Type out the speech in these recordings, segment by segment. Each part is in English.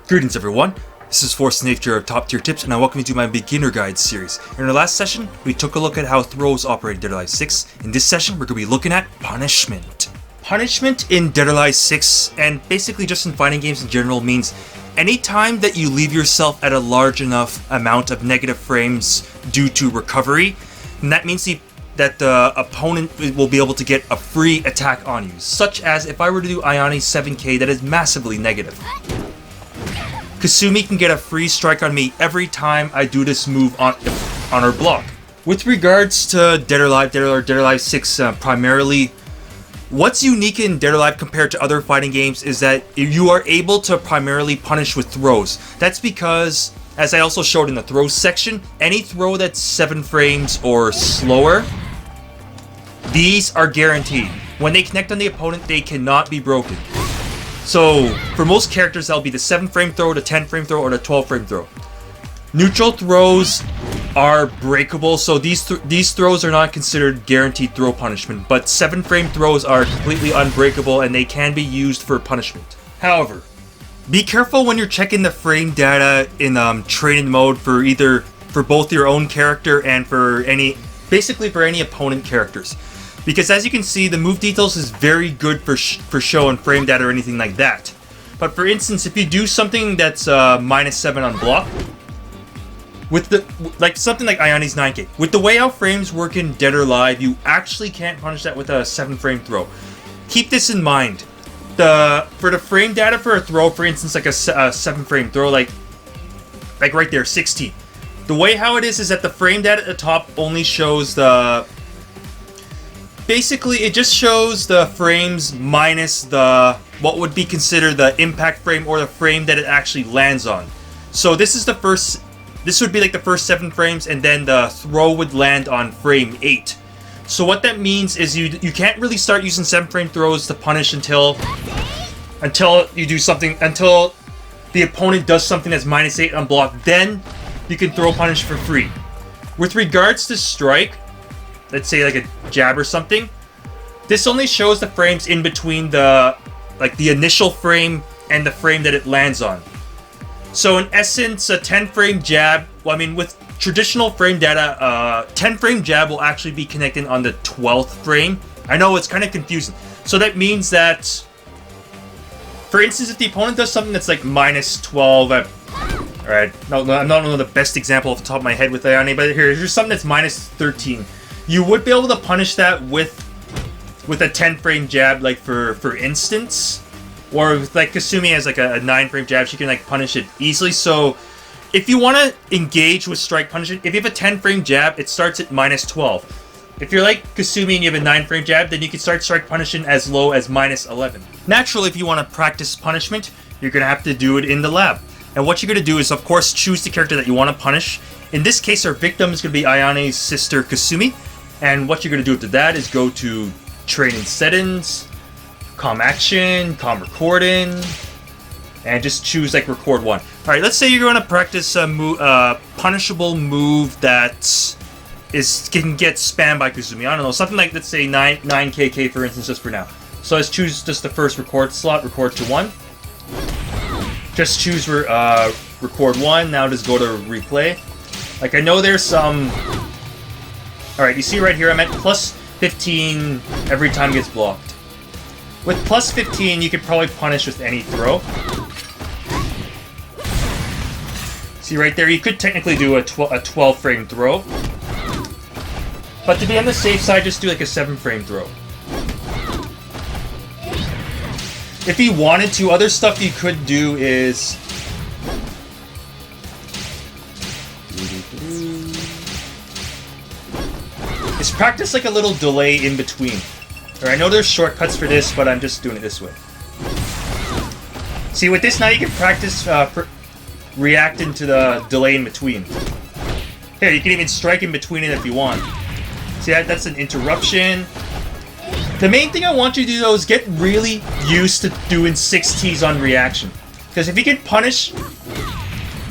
Greetings everyone, this is Force Nature of Top Tier Tips and I welcome you to my Beginner Guide series. In our last session, we took a look at how throws operate in Dead or Alive 6. In this session, we're going to be looking at punishment. Punishment in Dead or Alive 6, and basically just in fighting games in general, means anytime that you leave yourself at a large enough amount of negative frames due to recovery, and that means that the opponent will be able to get a free attack on you, such as if I were to do Ayani's 7K that is massively negative. Kasumi can get a free strike on me every time I do this move on her block. With regards to Dead or Alive 6 primarily, what's unique in Dead or Alive compared to other fighting games is that you are able to primarily punish with throws. That's because, as I also showed in the throws section, any throw that's 7 frames or slower, these are guaranteed. When they connect on the opponent, they cannot be broken. So, for most characters, that'll be the 7-frame throw, the 10-frame throw, or the 12-frame throw. Neutral throws are breakable, so these throws are not considered guaranteed throw punishment, but 7-frame throws are completely unbreakable and they can be used for punishment. However, be careful when you're checking the frame data in training mode for both your own character and for basically for any opponent characters. Because as you can see, the move details is very good for show and frame data or anything like that. But for instance, if you do something that's -7 on block, something like Ayani's 9K, with the way how frames work in Dead or Alive, you actually can't punish that with a 7-frame throw. Keep this in mind. For the frame data for a throw, for instance, like a 7-frame throw, like right there, 16. The way how it is that the frame data at the top only shows the... Basically, it just shows the frames minus what would be considered the impact frame or the frame that it actually lands on. So this would be like the first 7 frames, and then the throw would land on frame 8. So what that means is you can't really start using 7-frame throws to punish until the opponent does something that's -8 on block. Then you can throw punish for free. With regards to strike, let's say like a jab or something, this only shows the frames in between the initial frame and the frame that it lands on. So in essence, a 10-frame jab, with traditional frame data, 10-frame jab will actually be connecting on the 12th frame. I know it's kind of confusing. So that means that, for instance, if the opponent does something that's like -12, alright, no, I'm not the best example off the top of my head with Ayani, but here's something that's -13. You would be able to punish that with a 10-frame jab, like for instance, or with like Kasumi has like a 9-frame jab, she can like punish it easily. So if you want to engage with strike punishment, if you have a 10-frame jab, it starts at -12. If you're like Kasumi and you have a 9-frame jab, then you can start strike punishment as low as -11. Naturally, if you want to practice punishment, you're going to have to do it in the lab. And what you're going to do is, of course, choose the character that you want to punish. In this case, our victim is going to be Ayani's sister, Kasumi. And what you're going to do after that is go to Training Settings, Com Action, Com Recording, and just choose like Record 1. Alright, let's say you're going to practice a punishable move that can get spammed by Kasumi. I don't know, something like, let's say 9KK for instance, just for now. So let's choose just the first record slot, record to 1. Just choose record 1, now just go to replay. Like, I know there's some... Alright, you see right here, I'm at +15 every time it gets blocked. With +15, you could probably punish with any throw. See right there, you could technically do a 12-frame throw. But to be on the safe side, just do like a 7-frame throw. If you wanted to, other stuff you could do is... Is practice like a little delay in between. Or I know there's shortcuts for this, but I'm just doing it this way. See, with this now you can practice reacting to the delay in between. Here, you can even strike in between it if you want. See, that's an interruption. The main thing I want you to do, though, is get really used to doing 6Ts on reaction. Because if you can punish...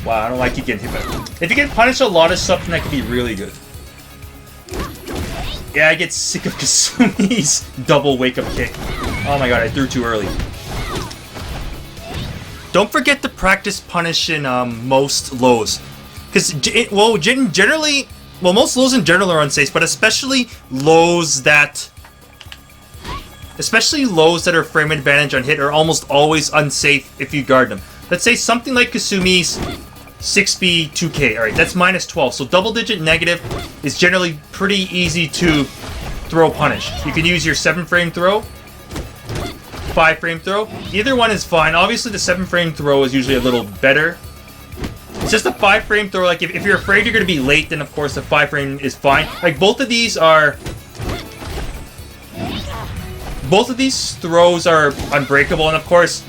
Wow, I don't like you getting hit by it. If you can punish a lot of stuff, then that could be really good. Yeah, I get sick of Kasumi's double wake-up kick. Oh my god, I threw too early. don't forget to practice punish in most lows. Because, generally, most lows in general are unsafe, but especially lows that are frame advantage on hit are almost always unsafe if you guard them. Let's say something like Kasumi's 6P+K. Alright, that's -12. So double-digit negative is generally pretty easy to throw punish. You can use your 7-frame throw, 5-frame throw. Either one is fine. Obviously, the 7-frame throw is usually a little better. It's just a 5-frame throw. Like, if you're afraid you're going to be late, then of course the 5-frame is fine. Like, both of these throws are unbreakable, and of course,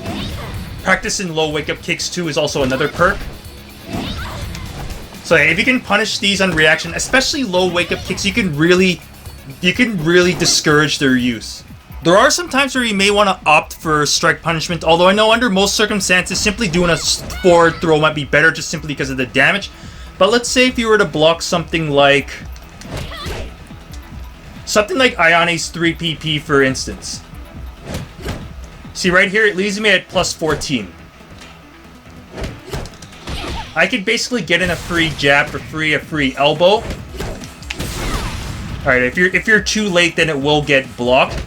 practicing low wake-up kicks too is also another perk. So yeah, if you can punish these on reaction, especially low wake-up kicks, you can really discourage their use. There are some times where you may want to opt for strike punishment, although I know under most circumstances, simply doing a forward throw might be better just simply because of the damage. But let's say if you were to block something like Ayane's 3PP, for instance. See, right here, it leaves me at +14. I could basically get in a free jab for free, a free elbow. Alright, if you're too late, then it will get blocked.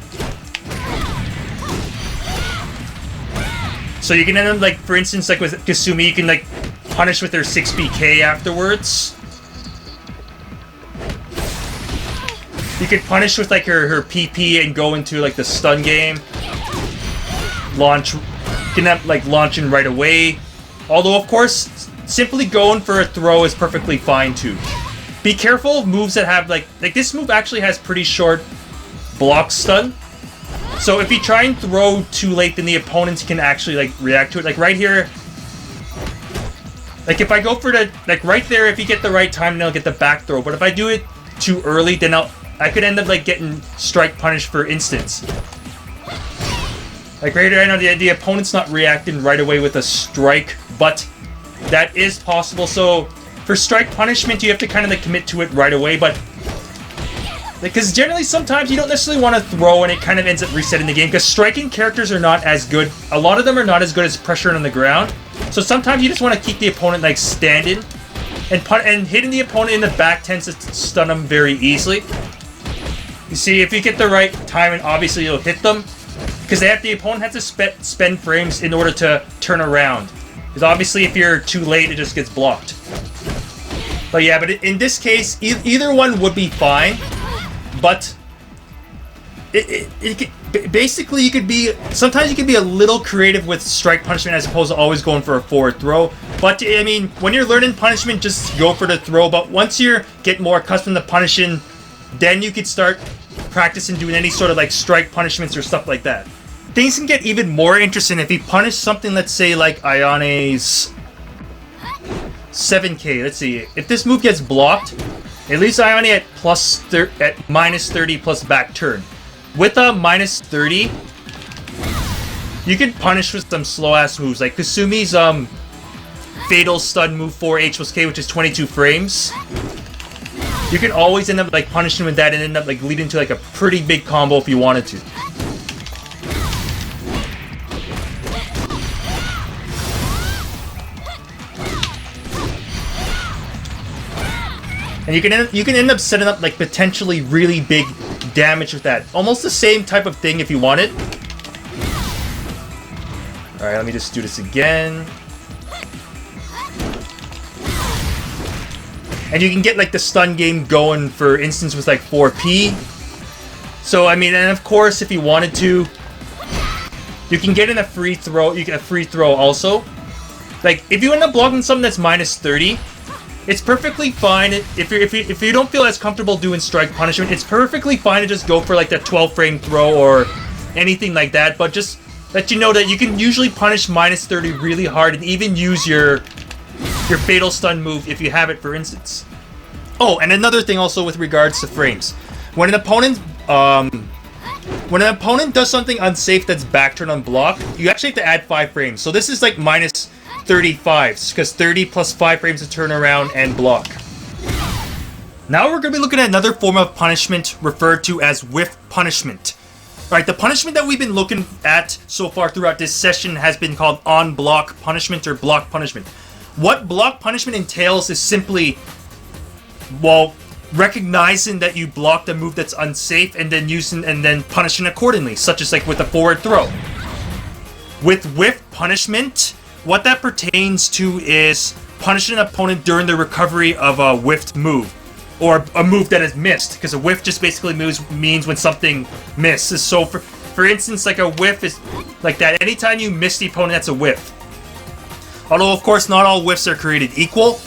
So you can end up, like, for instance, like with Kasumi, you can, like, punish with her 6P+K afterwards. You could punish with, like, her PP and go into, like, the stun game. Launch, you can have, like, launching right away. Although, of course, simply going for a throw is perfectly fine, too. Be careful of moves that have, like this move actually has pretty short block stun. So if you try and throw too late, then the opponents can actually, like, react to it. Like, right here, like, if I go for the, like, right there, if you get the right time, then I'll get the back throw. But if I do it too early, then I could end up, like, getting strike punished, for instance. Like, right here, I know the opponent's not reacting right away with a strike, but that is possible. So for strike punishment, you have to kind of, like, commit to it right away. But because generally, sometimes you don't necessarily want to throw, and it kind of ends up resetting the game. Because striking characters are not as good. A lot of them are not as good as pressuring on the ground. So sometimes you just want to keep the opponent, like, standing, and hitting the opponent in the back tends to stun them very easily. You see, if you get the right time, and obviously you'll hit them. Because the opponent has to spend frames in order to turn around. Because obviously, if you're too late, it just gets blocked. But yeah, but in this case, either one would be fine. But basically, sometimes you could be a little creative with strike punishment as opposed to always going for a forward throw. But I mean, when you're learning punishment, just go for the throw. But once you get more accustomed to punishing, then you could start practicing doing any sort of, like, strike punishments or stuff like that. Things can get even more interesting if you punish something, let's say, like Ayane's 7K. Let's see. If this move gets blocked, it leaves Ayane at -30 plus back turn. With a -30, you can punish with some slow-ass moves, like Kasumi's fatal stun move for H+K, which is 22 frames. You can always end up, like, punishing with that and end up, like, leading to, like, a pretty big combo if you wanted to. And you can end up setting up, like, potentially really big damage with that. Almost the same type of thing if you want it. Alright, let me just do this again. And you can get, like, the stun game going, for instance, with, like, 4P. So, I mean, and of course, if you wanted to, you can get in a free throw. You get a free throw also. Like, if you end up blocking something that's -30, it's perfectly fine. If you don't feel as comfortable doing strike punishment, it's perfectly fine to just go for, like, the 12-frame throw or anything like that. But just let you know that you can usually punish -30 really hard and even use your fatal stun move if you have it, for instance. Oh, and another thing also with regards to frames. When an opponent does something unsafe that's back turn on block, you actually have to add 5 frames. So this is, like, -35, because 30 plus 5 frames to turn around and block. Now we're going to be looking at another form of punishment referred to as whiff punishment. Alright, the punishment that we've been looking at so far throughout this session has been called on-block punishment or block punishment. What block punishment entails is simply, well, recognizing that you blocked a move that's unsafe and then punishing accordingly, such as like with a forward throw. With whiff punishment, what that pertains to is punishing an opponent during the recovery of a whiffed move, or a move that is missed, because a whiff just basically means when something misses. So for instance, like a whiff is like that. Anytime you miss the opponent, that's a whiff. Although, of course, not all whiffs are created equal.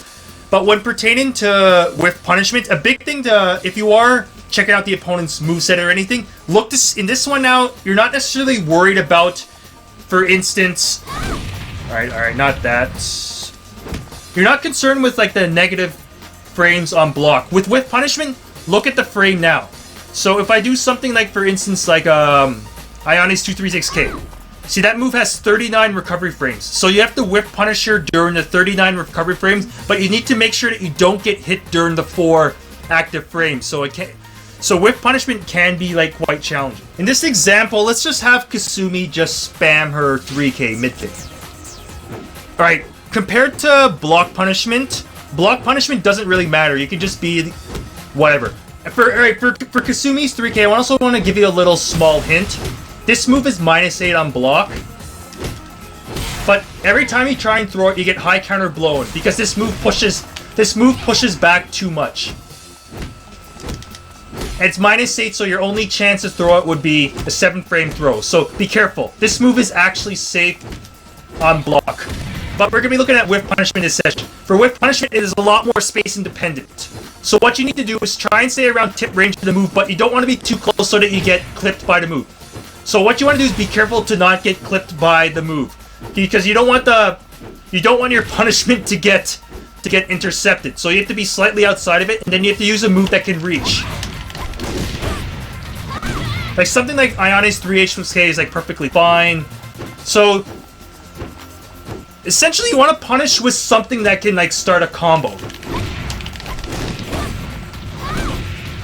But when pertaining to whiff punishment, a big thing to, if you are checking out the opponent's moveset or anything, look in this one now, you're not necessarily worried about, for instance, alright, not that. You're not concerned with like the negative frames on block. With whiff punishment, look at the frame now. So if I do something like, for instance, like Ione's 236K. See, that move has 39 recovery frames. So you have to whiff Punisher during the 39 recovery frames, but you need to make sure that you don't get hit during the 4 active frames. So whiff punishment can be like quite challenging. In this example, let's just have Kasumi just spam her 3K mid-kick. Alright, compared to block punishment doesn't really matter. You can just be whatever. For Kasumi's 3K, I also want to give you a little small hint. This move is -8 on block, but every time you try and throw it, you get high counter blown because this move pushes back too much. And it's -8, so your only chance to throw it would be a 7-frame throw. So be careful. This move is actually safe on block. But we're going to be looking at whiff punishment this session. For whiff punishment, it is a lot more space independent. So what you need to do is try and stay around tip range of the move, but you don't want to be too close so that you get clipped by the move. So what you want to do is be careful to not get clipped by the move, because you don't want your punishment to get intercepted. So you have to be slightly outside of it, and then you have to use a move that can reach. Like something like Ione's 3 H+K is like perfectly fine. So essentially, you want to punish with something that can like start a combo.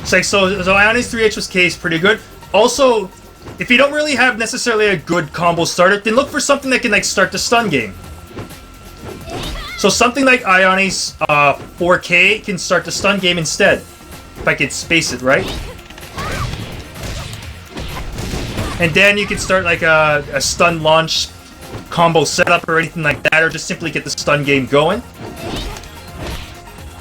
It's like so Ione's 3 H+K is pretty good. Also, if you don't really have necessarily a good combo starter, then look for something that can like start the stun game. So something like Ione's 4K can start the stun game instead, if I could space it right. And then you can start like a stun launch combo setup or anything like that, or just simply get the stun game going.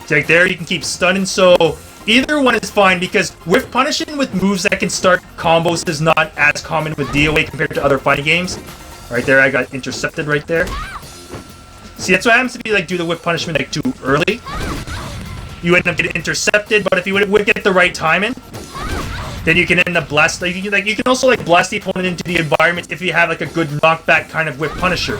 So like there, you can keep stunning. So either one is fine, because whiff punishing with moves that can start combos is not as common with DOA compared to other fighting games. Right there, I got intercepted right there. See, that's what happens if you like do the whiff punishment like too early. You end up getting intercepted, but if you would get the right timing, then you can end up blast. Like, you can also like blast the opponent into the environment if you have like a good knockback kind of whiff punisher,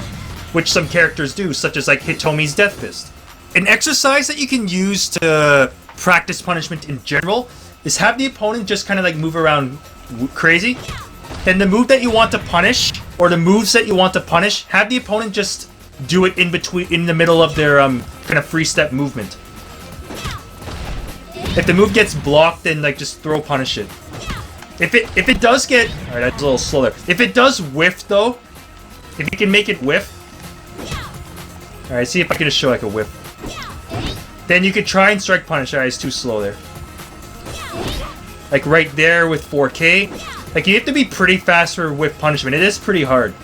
which some characters do, such as like Hitomi's Death Fist. An exercise that you can use to practice punishment in general is have the opponent just kind of like move around crazy. Then the move that you want to punish, or the moves that you want to punish, have the opponent just do it in the middle of their kind of free step movement. If the move gets blocked, then like just throw punish it. If it does get, alright, that's a little slow there. If it does whiff though, if you can make it whiff, alright, see if I can just show like a whiff. Then you could try and strike punish. Alright, it's too slow there. Like right there with 4K. Like you have to be pretty fast for whiff punishment. It is pretty hard.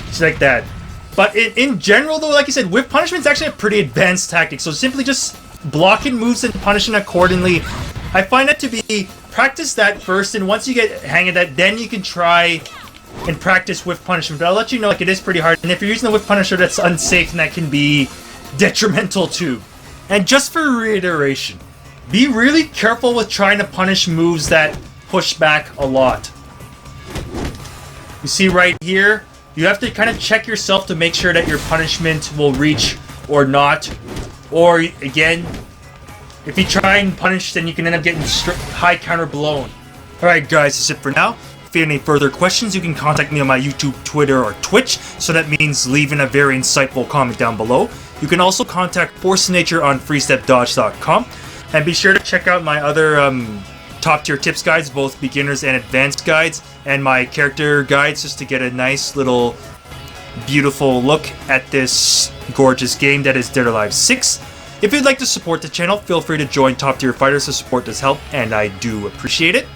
It's like that. But in general though, like I said, whiff punishment is actually a pretty advanced tactic. So simply just blocking moves and punishing accordingly. I find that to be, practice that first, and once you get hang of that, then you can try and practice whiff punishment. But I'll let you know, like, it is pretty hard. And if you're using the whiff punisher that's unsafe, then that can be detrimental too. And just for reiteration, be really careful with trying to punish moves that push back a lot. You see right here, you have to kind of check yourself to make sure that your punishment will reach or not. Or, again, if you try and punish, then you can end up getting high counter blown. Alright guys, that's it for now. If you have any further questions, you can contact me on my YouTube, Twitter, or Twitch. So that means leaving a very insightful comment down below. You can also contact Force Nature on freestepdodge.com. And be sure to check out my other top tier tips guides, both beginners and advanced guides, and my character guides, just to get a nice little beautiful look at this gorgeous game that is Dead or Alive 6. If you'd like to support the channel, feel free to join Top Tier Fighters. The support does help, and I do appreciate it.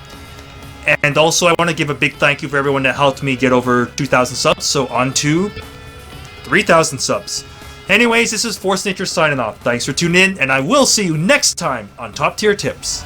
And also, I want to give a big thank you for everyone that helped me get over 2,000 subs, so on to 3,000 subs. Anyways, this is Force Nature signing off. Thanks for tuning in, and I will see you next time on Top Tier Tips.